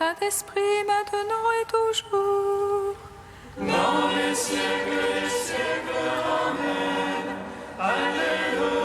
Saint-Esprit, maintenant et toujours. Dans les siècles des siècles. Amen. Alléluia.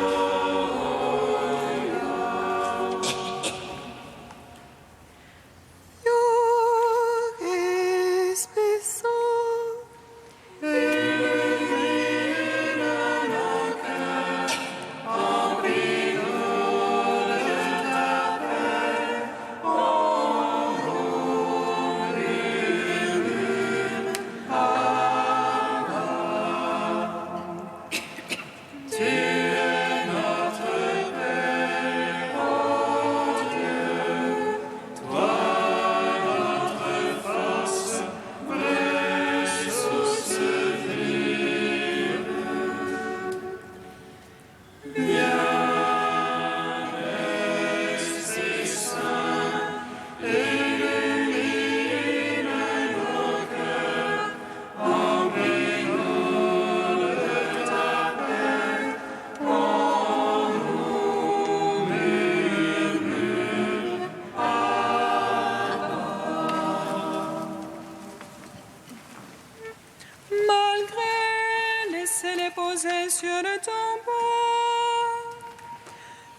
Posé sur le tombeau.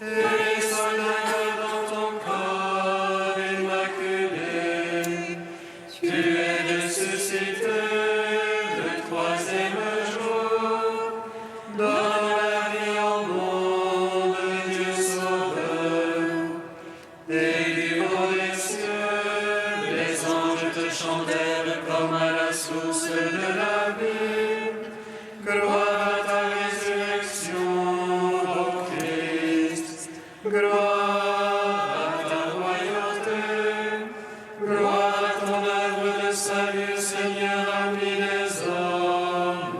Et les soldats dans ton corps immaculé, tu es ressuscité le troisième jour. Donne la vie au monde, Dieu sauveur. Et du haut des cieux, les anges te chantèrent comme à la source de la vie. Gloire à ta résurrection, ô Christ. Gloire à ta royauté. Gloire à ton œuvre de salut, Seigneur, ami des hommes.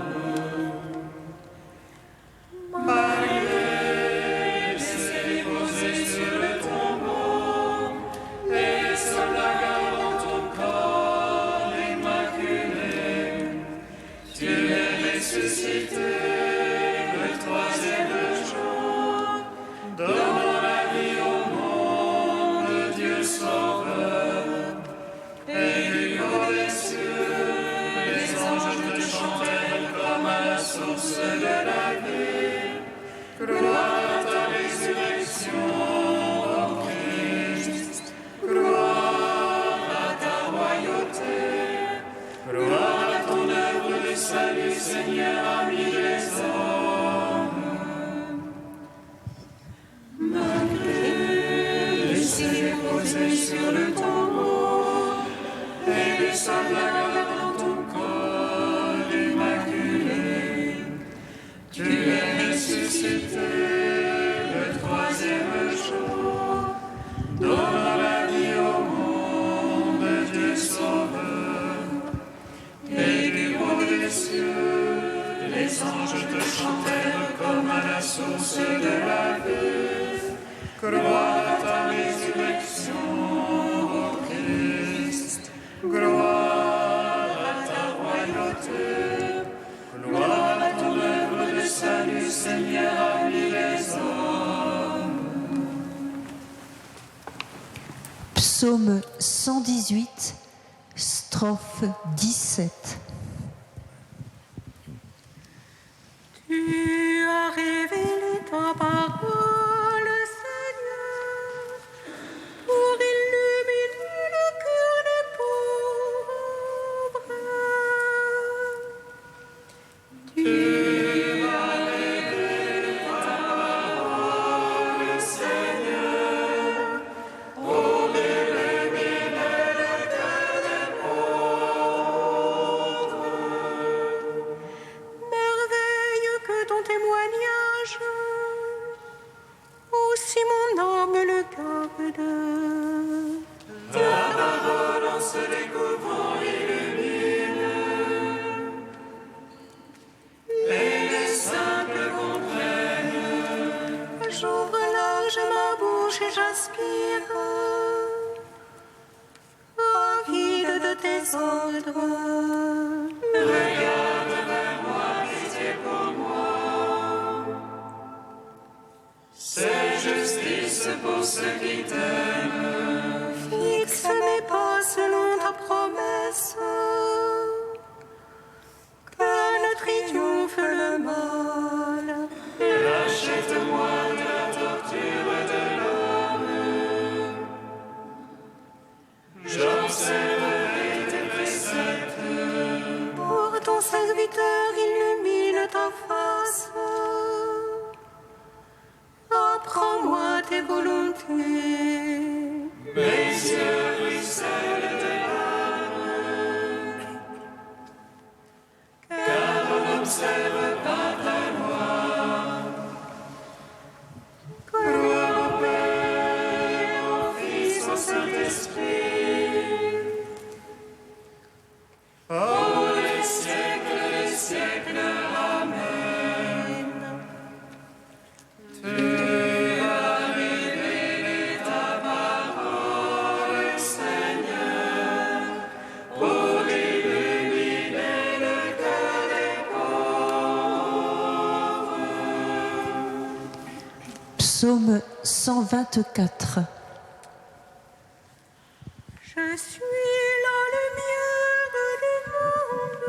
Malgré les déposés sur le tombeau, et les soldats gardant ton corps immaculé, tu es ressuscité le troisième jour. Donne la vie au monde, Dieu sauveur. Et du haut des cieux, les anges te chantèrent comme à la source de la vie. Gloire à ta résurrection, ô Christ. Gloire à ta royauté. Gloire à ton œuvre de salut, Seigneur, ami des hommes. Malgré les scellés posés sur le tombeau, et les soldats gardant ton corps immaculé, tu es ressuscité le troisième jour. Donne la vie au monde, Dieu sauveur. Et du haut des cieux, les anges te chantèrent comme à la source de la vie. Gloire à ta résurrection, ô Christ. Gloire à ta royauté. Gloire à ton œuvre de salut, Seigneur, ami des hommes. Psaume 118, strophe 17. Tu as révélé ta parole, Seigneur, pour illuminer le cœur des pauvres. Tu as révélé ta parole, Seigneur, pour illuminer le cœur des pauvres. Merveille que ton témoignage, aussi mon âme le garde. Ta parole en se découvrant illumine, et les simples comprennent. J'ouvre large ma bouche et j'aspire, avide de tes ordres. Regarde vers moi, pitié pour moi. C'est justice pour ceux qui t'aiment. Fixe mes pas sur tes volontés. Mes yeux ruissellent de larmes, car on n'observe pas ta loi. Gloire au Père, au Fils, au Saint-Esprit. Oh, les siècles, Amen. Tu as révélé ta parole, Seigneur, pour illuminer le cœur des pauvres. Psaume 124. Je suis la lumière du monde.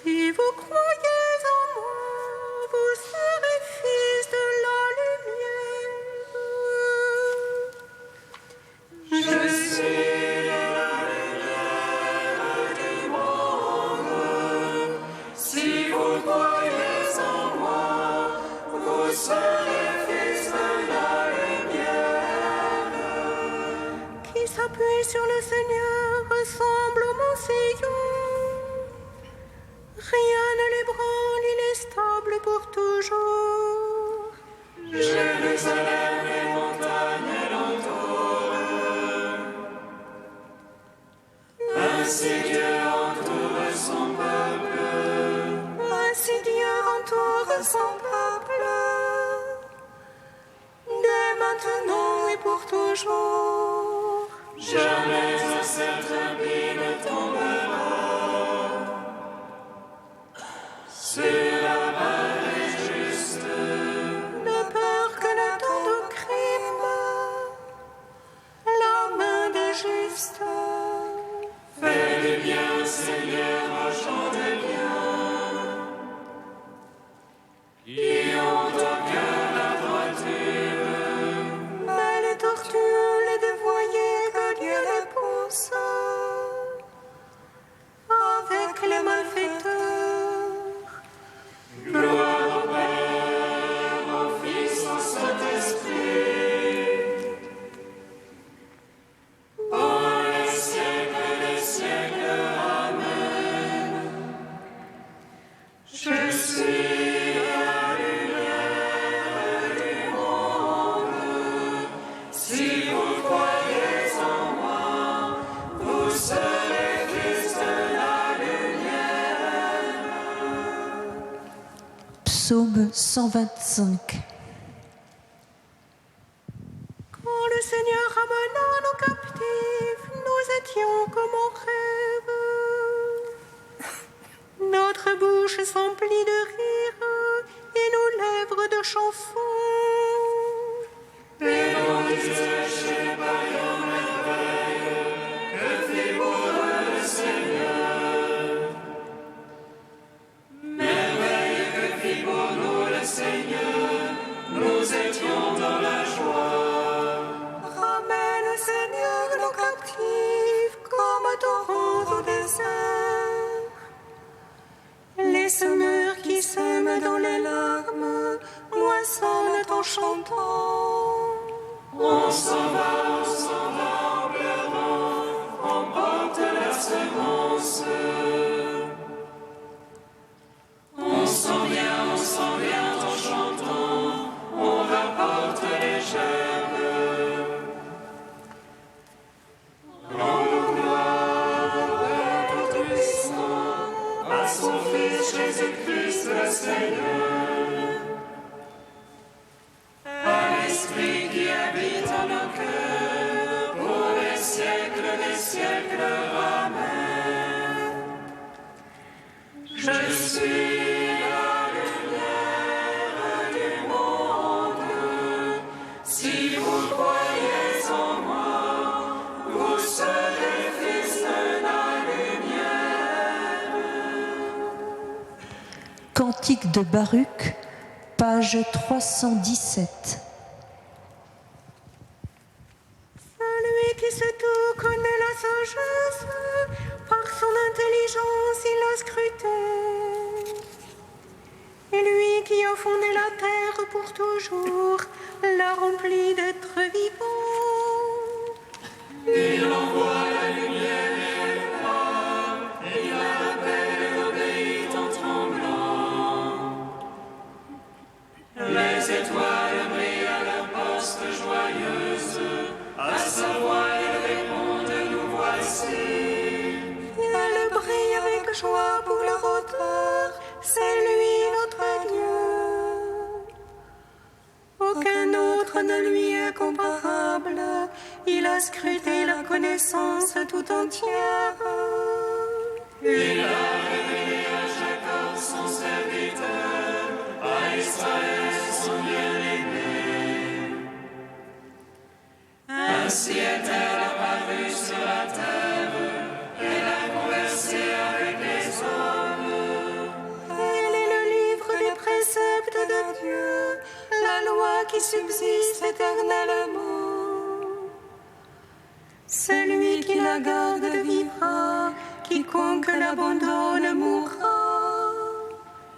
Si vous croyez en moi, vous serez fils de la lumière. Je suis la lumière du monde. Si vous croyez en moi, vous serez fils de la lumière. Qui s'appuie sur le Seigneur ressemble au mont Sion. Rien ne l'ébranle, il est stable pour toujours. Jérusalem, les montagnes l'entourent. Ainsi Dieu entoure son peuple. Ainsi Dieu entoure son peuple, dès maintenant et pour toujours. Jamais un certain impie ne tombera. Sur la barre des justes, De peur que ne tombe au crime, la main des justes. fais du bien, Seigneur, marchand de bien. Qui ont au cœur la droiture, Mais les tortues, les dévoyés, que Dieu les pousse. Avec les malfaiteurs, gloire au Père, au Fils, au Saint-Esprit. Pour les siècles, Amen. Je suis la lumière du monde. Si vous croyez en moi, vous serez fils de la lumière. Psaume 125. quand le Seigneur ramena nos captifs, nous étions comme en rêve. Notre bouche s'emplit de rire et nos lèvres de chansons. Et l'on disait chez les païens merveilles, que fit pour eux le Seigneur. Merveille que fit pour nous le Seigneur, nous étions dans la joie. Ramène, Seigneur, nos captifs comme torrents au désert. Les semeurs qui sèment dans les larmes moissonnent en chantant. On s'en va en pleurant, on porte la semence. On s'en vient en chantant, on rapporte les gerbes. Rendons gloire au Père Tout-Puissant, à son Fils Jésus-Christ le Seigneur. À l'Esprit qui habite en nos cœurs, pour les siècles des siècles. Amen. Je suis la lumière du monde. Si vous croyez en moi, vous serez fils de la lumière. Cantique de Baruch, page 317. Celui qui sait tout connaît la sagesse, par son intelligence il a scruté. Et lui qui a fondé la terre pour toujours, l'a rempli d'êtres vivants. Il envoie la lumière et elle part, et il la rappelle, elle obéit en tremblant. Les étoiles brillent à leur poste joyeuse, à sa voix elles répondent, nous voici. Elle brille avec joie pour leur auteur, c'est lui notre Dieu. Aucun autre ne lui est comparable, il a scruté la connaissance tout entière. Il a révélé à Jacob son serviteur, à Israël son bien-aimé. Ainsi est-elle apparue sur la terre, elle a conversé avec les hommes. Elle est le livre des préceptes de Dieu, la loi qui subsiste éternellement. Celui qui la garde vivra, quiconque l'abandonne mourra.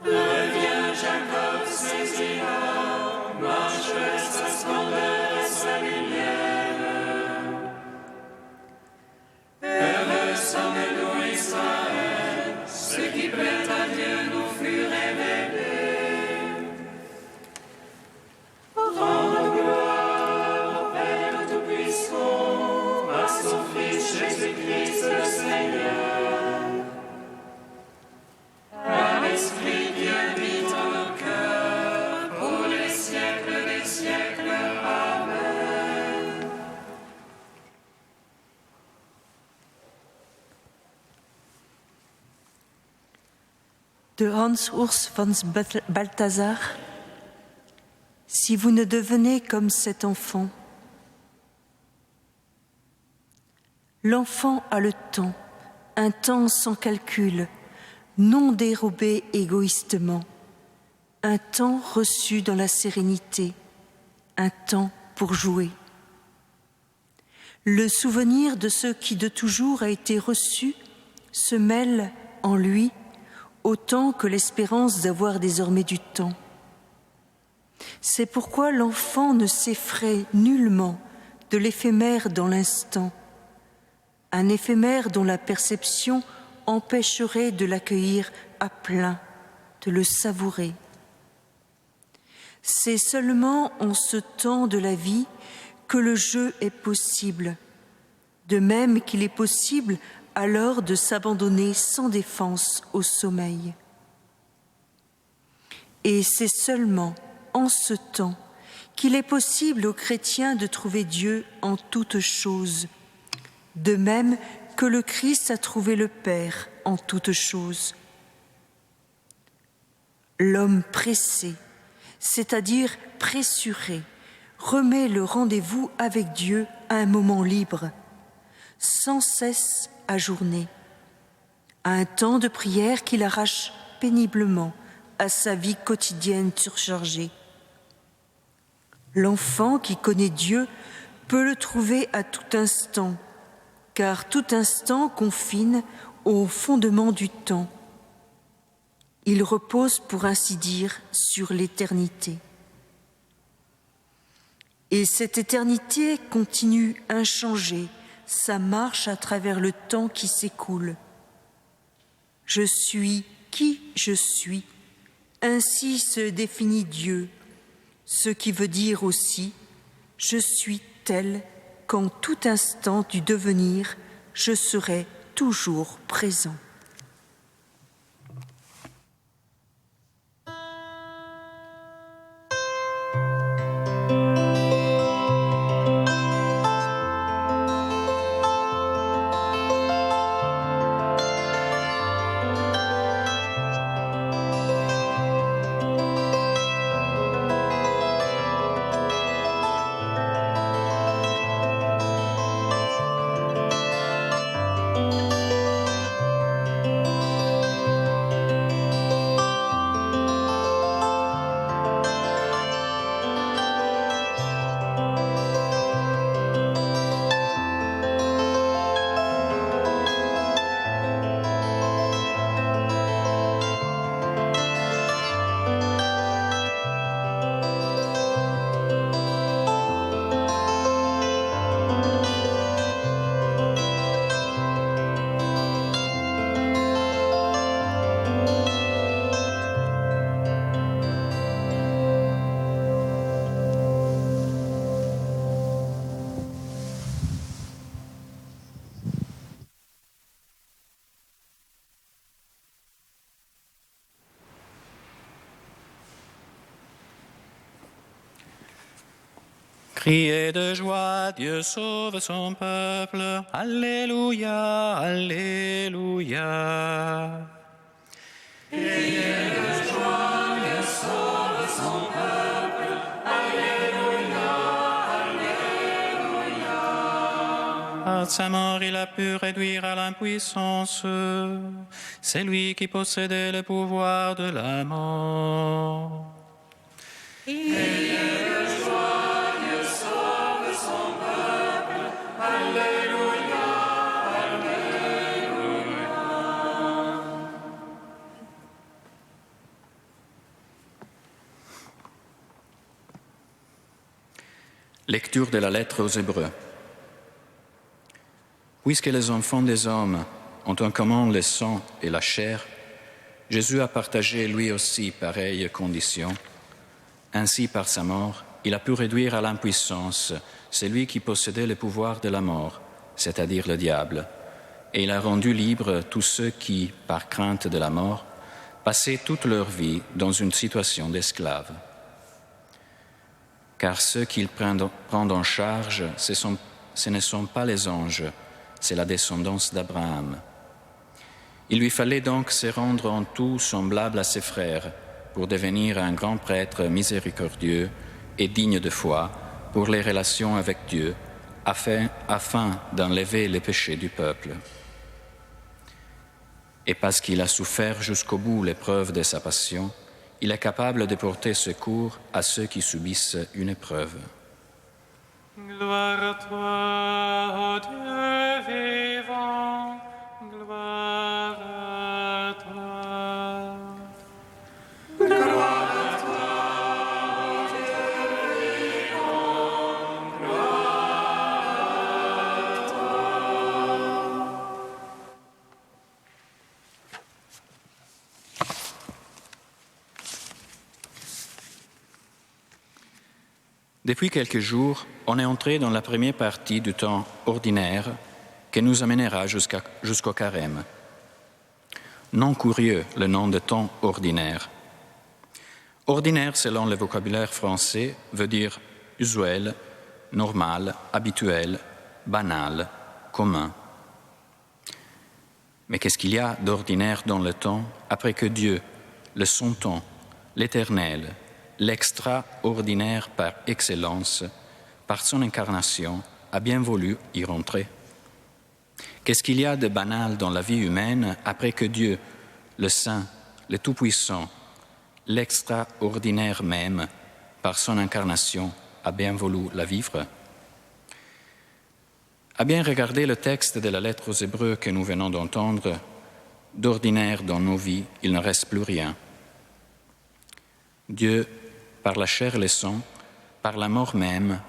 Reviens Jacob, saisis-la, marche vers sa splendeur et sa lumière. Heureux sommes-nous Israël, ce qui plaît à Dieu nous fut révélé. Rends gloire au Père Tout-Puissant, à son Fils Jésus-Christ le Seigneur. Par l'Esprit qui habite en nos cœurs, pour les siècles des siècles. Amen. De Hans Urs von Balthasar. Si vous ne devenez comme cet enfant, l'enfant a le temps, un temps sans calcul, non dérobé égoïstement, un temps reçu dans la sérénité, un temps pour jouer. Le souvenir de ce qui de toujours a été reçu se mêle en lui autant que l'espérance d'avoir désormais du temps. C'est pourquoi l'enfant ne s'effraie nullement de l'éphémère dans l'instant, un éphémère dont la perception empêcherait de l'accueillir à plein, de le savourer. C'est seulement en ce temps de la vie que le jeu est possible, de même qu'il est possible alors de s'abandonner sans défense au sommeil. Et c'est seulement en ce temps qu'il est possible aux chrétiens de trouver Dieu en toutes choses, de même que le Christ a trouvé le Père en toutes choses. L'homme pressé, c'est-à-dire pressuré, remet le rendez-vous avec Dieu à un moment libre, sans cesse ajourné, à un temps de prière qu'il arrache péniblement à sa vie quotidienne surchargée. L'enfant qui connaît Dieu peut le trouver à tout instant, car tout instant confine au fondement du temps. Il repose, pour ainsi dire, sur l'éternité. Et cette éternité continue inchangée sa marche à travers le temps qui s'écoule. Je suis qui je suis, ainsi se définit Dieu, ce qui veut dire aussi « je suis tel qu'en tout instant du devenir, je serai toujours présent ». Criez de joie, Dieu sauve son peuple. Alléluia, Alléluia. Criez de joie, Dieu sauve son peuple. Alléluia, Alléluia. Par sa mort, il a pu réduire à l'impuissance. C'est lui qui possédait le pouvoir de la mort. Lecture de la lettre aux Hébreux. Puisque les enfants des hommes ont en commun le sang et la chair, Jésus a partagé lui aussi pareille condition. Ainsi, par sa mort, il a pu réduire à l'impuissance celui qui possédait le pouvoir de la mort, c'est-à-dire le diable, et il a rendu libres tous ceux qui, par crainte de la mort, passaient toute leur vie dans une situation d'esclave. Car ceux qu'ils prennent en charge, ce ne sont pas les anges, c'est la descendance d'Abraham. Il lui fallait donc se rendre en tout semblable à ses frères pour devenir un grand prêtre miséricordieux et digne de foi pour les relations avec Dieu, afin d'enlever les péchés du peuple. Et parce qu'il a souffert jusqu'au bout l'épreuve de sa passion, il est capable de porter secours à ceux qui subissent une épreuve. Gloire à toi, ô Dieu vivant, gloire à toi. Gloire à toi, ô Dieu vivant, gloire à toi. Depuis quelques jours, on est entré dans la première partie du temps ordinaire qui nous amènera jusqu'au carême. Non curieux, le nom de temps ordinaire. Ordinaire, selon le vocabulaire français, veut dire usuel, normal, habituel, banal, commun. Mais qu'est-ce qu'il y a d'ordinaire dans le temps après que Dieu, le son temps, l'Éternel, l'extraordinaire par excellence, par son incarnation, a bien voulu y rentrer? Qu'est-ce qu'il y a de banal dans la vie humaine après que Dieu, le Saint, le Tout-Puissant, l'extraordinaire même, par son incarnation, a bien voulu la vivre? À bien regarder le texte de la lettre aux Hébreux que nous venons d'entendre, d'ordinaire dans nos vies, il ne reste plus rien. Dieu, par la chair et le sang, par la mort même,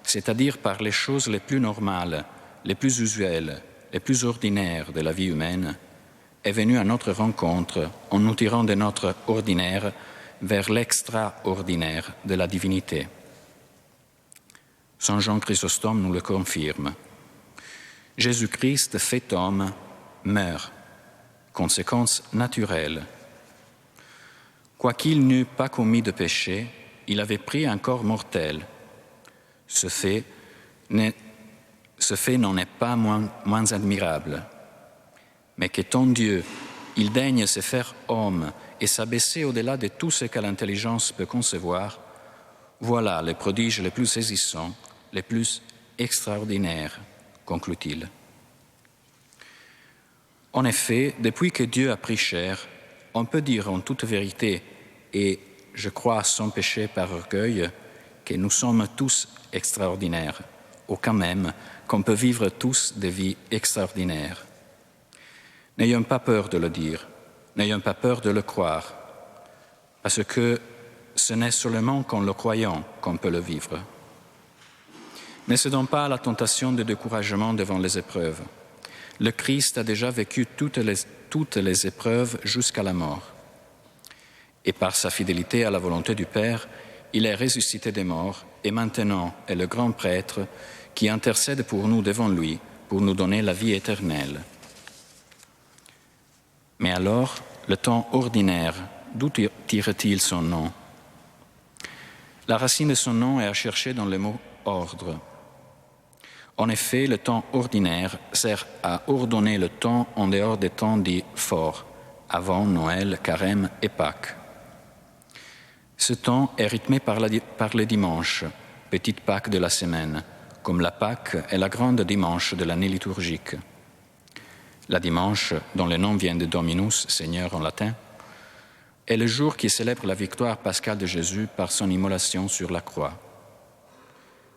c'est-à-dire par les choses les plus normales, les plus usuelles, les plus ordinaires de la vie humaine, est venu à notre rencontre en nous tirant de notre ordinaire vers l'extraordinaire de la divinité. Saint Jean Chrysostome nous le confirme. Jésus-Christ, fait homme, meurt, conséquence naturelle. Quoiqu'il n'eût pas commis de péché, il avait pris un corps mortel. Ce fait n'en est pas moins admirable. Mais qu'étant Dieu, il daigne se faire homme et s'abaisser au-delà de tout ce que l'intelligence peut concevoir, voilà les prodiges les plus saisissants, les plus extraordinaires, conclut-il. En effet, depuis que Dieu a pris chair, on peut dire en toute vérité, et je crois sans péché par orgueil, que nous sommes tous extraordinaires, ou quand même qu'on peut vivre tous des vies extraordinaires. N'ayons pas peur de le dire, n'ayons pas peur de le croire, parce que ce n'est seulement qu'en le croyant qu'on peut le vivre. Ne cédons pas à la tentation de découragement devant les épreuves. Le Christ a déjà vécu toutes les épreuves jusqu'à la mort. Et par sa fidélité à la volonté du Père, il est ressuscité des morts et maintenant est le grand prêtre qui intercède pour nous devant lui pour nous donner la vie éternelle. Mais alors, le temps ordinaire, d'où tire-t-il son nom? La racine de son nom est à chercher dans le mot ordre. En effet, le temps ordinaire sert à ordonner le temps en dehors des temps dits forts, avant Noël, Carême et Pâques. Ce temps est rythmé par les dimanches, petite Pâques de la semaine, comme la Pâque est la grande dimanche de l'année liturgique. La dimanche, dont le nom vient de Dominus, Seigneur en latin, est le jour qui célèbre la victoire pascale de Jésus par son immolation sur la croix.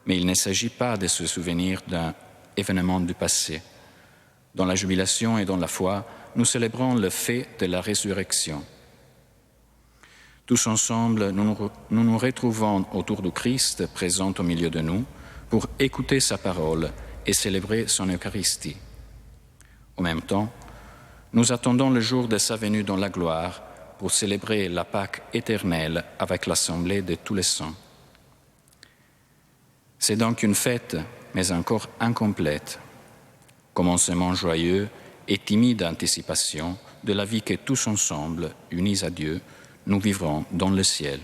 Mais il ne s'agit pas de se souvenir d'un événement du passé. Dans la jubilation et dans la foi, nous célébrons le fait de la résurrection. Tous ensemble, nous nous retrouvons autour du Christ présent au milieu de nous pour écouter sa parole et célébrer son Eucharistie. En même temps, nous attendons le jour de sa venue dans la gloire pour célébrer la Pâque éternelle avec l'assemblée de tous les saints. C'est donc une fête, mais encore incomplète, commencement joyeux et timide anticipation de la vie que tous ensemble, unis à Dieu, nous vivrons dans le ciel.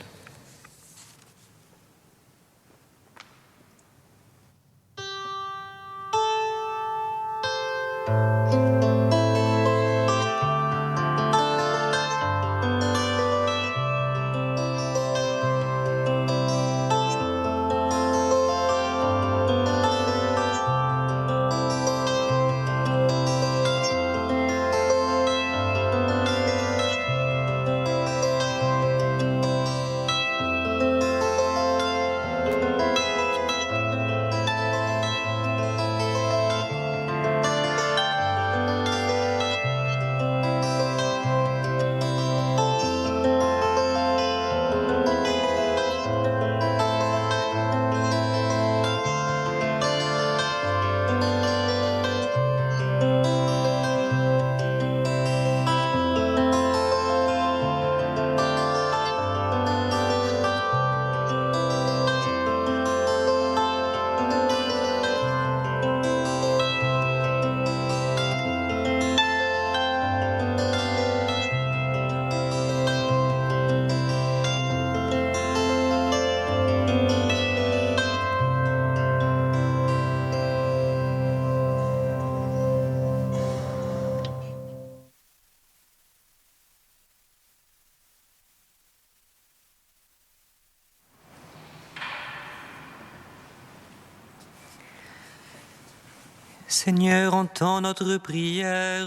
Seigneur, entends notre prière,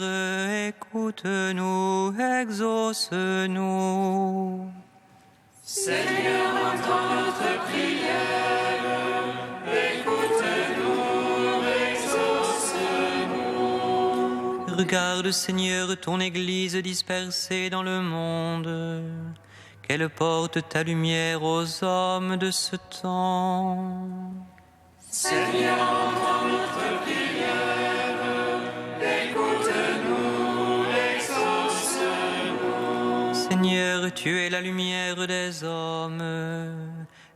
écoute-nous, exauce-nous. Seigneur, entends notre prière, écoute-nous, exauce-nous. Regarde, Seigneur, ton Église dispersée dans le monde, qu'elle porte ta lumière aux hommes de ce temps. Seigneur, entends notre prière, écoute-nous, exauce-nous. Seigneur, tu es la lumière des hommes.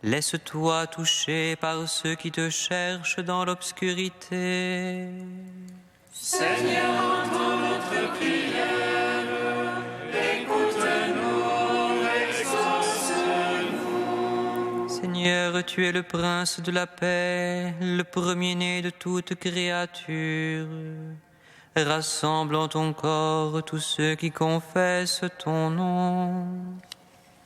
Laisse-toi toucher par ceux qui te cherchent dans l'obscurité. Seigneur, entends notre prière, écoute-nous, exauce-nous. Seigneur, tu es le prince de la paix, le premier-né de toute créature. Rassemble en ton corps tous ceux qui confessent ton nom.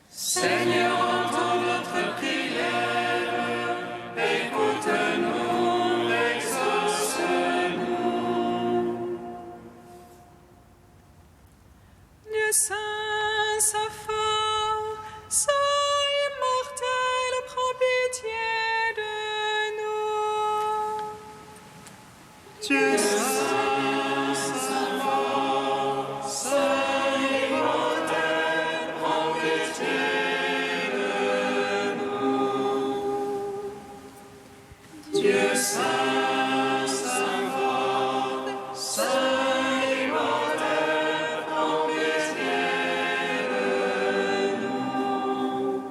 Seigneur, entends notre prière, écoute-nous, exauce-nous. Dieu saint, saint fort, saint immortel, prends pitié de nous. Dieu saint, saint fort, saint immortel, prends pitié de nous. Dieu saint, saint fort, saint immortel, prends pitié de nous.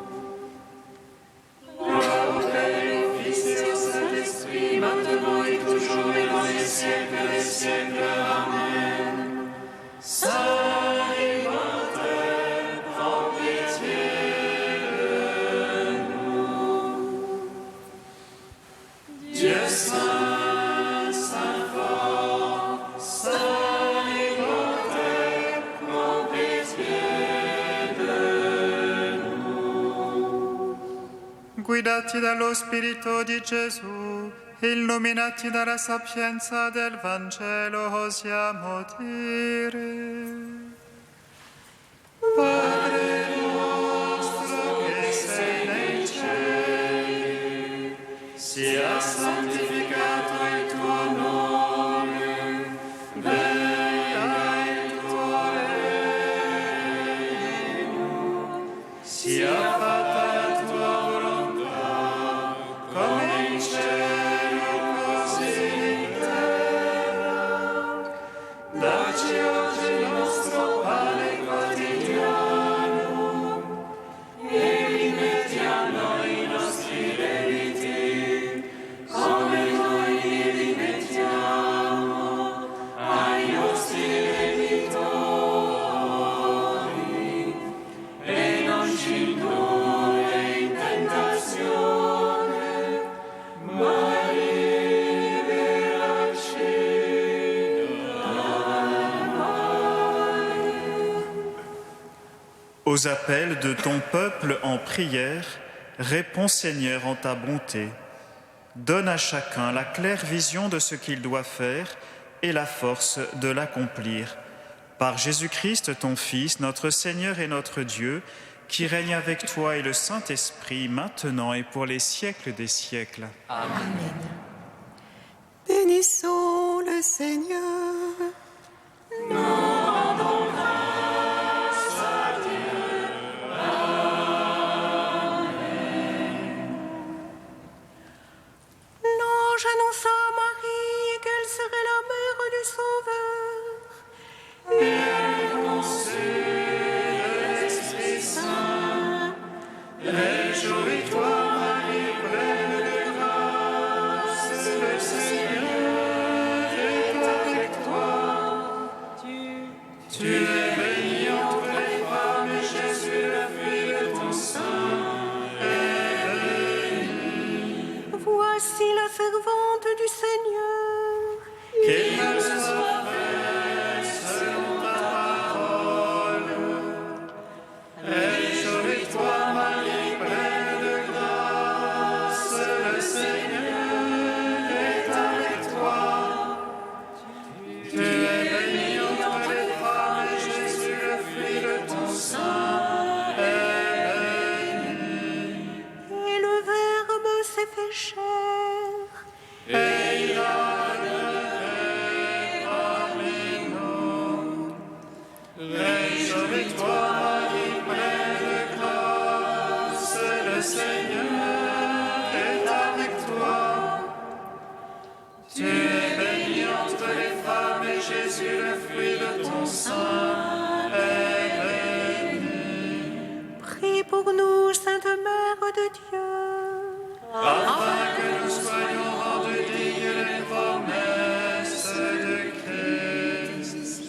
Gloire au Père et au Fils et au Saint-Esprit, maintenant et toujours et dans les siècles des siècles. Amen. Saint immortel, prends pitié de nous. guidati dallo Spirito di Gesù, illuminati dalla sapienza del Vangelo, osiamo dire: Padre nostro che sei nei cieli, sia santificato il tuo nome, venga il tuo regno, sia fatta la tua volontà, come in cielo così in terra. Dacci oggi il nostro pane quotidiano e rimetti a noi i nostri debiti, come noi li rimettiamo ai nostri debitori, e non ci indurre in tentazione, ma liberaci dal male. Aux appels de ton peuple en prière, réponds Seigneur en ta bonté. Donne à chacun la claire vision de ce qu'il doit faire et la force de l'accomplir. Par Jésus-Christ, ton Fils, notre Seigneur et notre Dieu, qui règne avec toi et le Saint-Esprit, maintenant et pour les siècles des siècles. Bénissons le Seigneur. L'ange annonça à Marie qu'elle serait la mère du Sauveur. Et elle conçut de l'Esprit Saint. Réjouis-toi, Marie, pleine de grâce, le Seigneur est avec toi. Tu es bénie entre les femmes, et Jésus, le fruit de ton sein, est béni. Voici la servante du Seigneur. Qu'il me soit fait selon ta parole. Réjouis-toi, Marie, pleine de grâce, le Seigneur est avec toi. Tu es bénie entre les femmes, et Jésus, le fruit de ton sein, est béni. Et le Verbe s'est fait chair. Et il a demeuré parmi nous. Réjouis-toi, Marie, pleine de grâce, le Seigneur est avec toi. Tu es bénie entre les femmes, et Jésus, le fruit de ton sein, est béni. Prie pour nous, Sainte Mère de Dieu. Afin que nous soyons rendus dignes des promesses de Christ.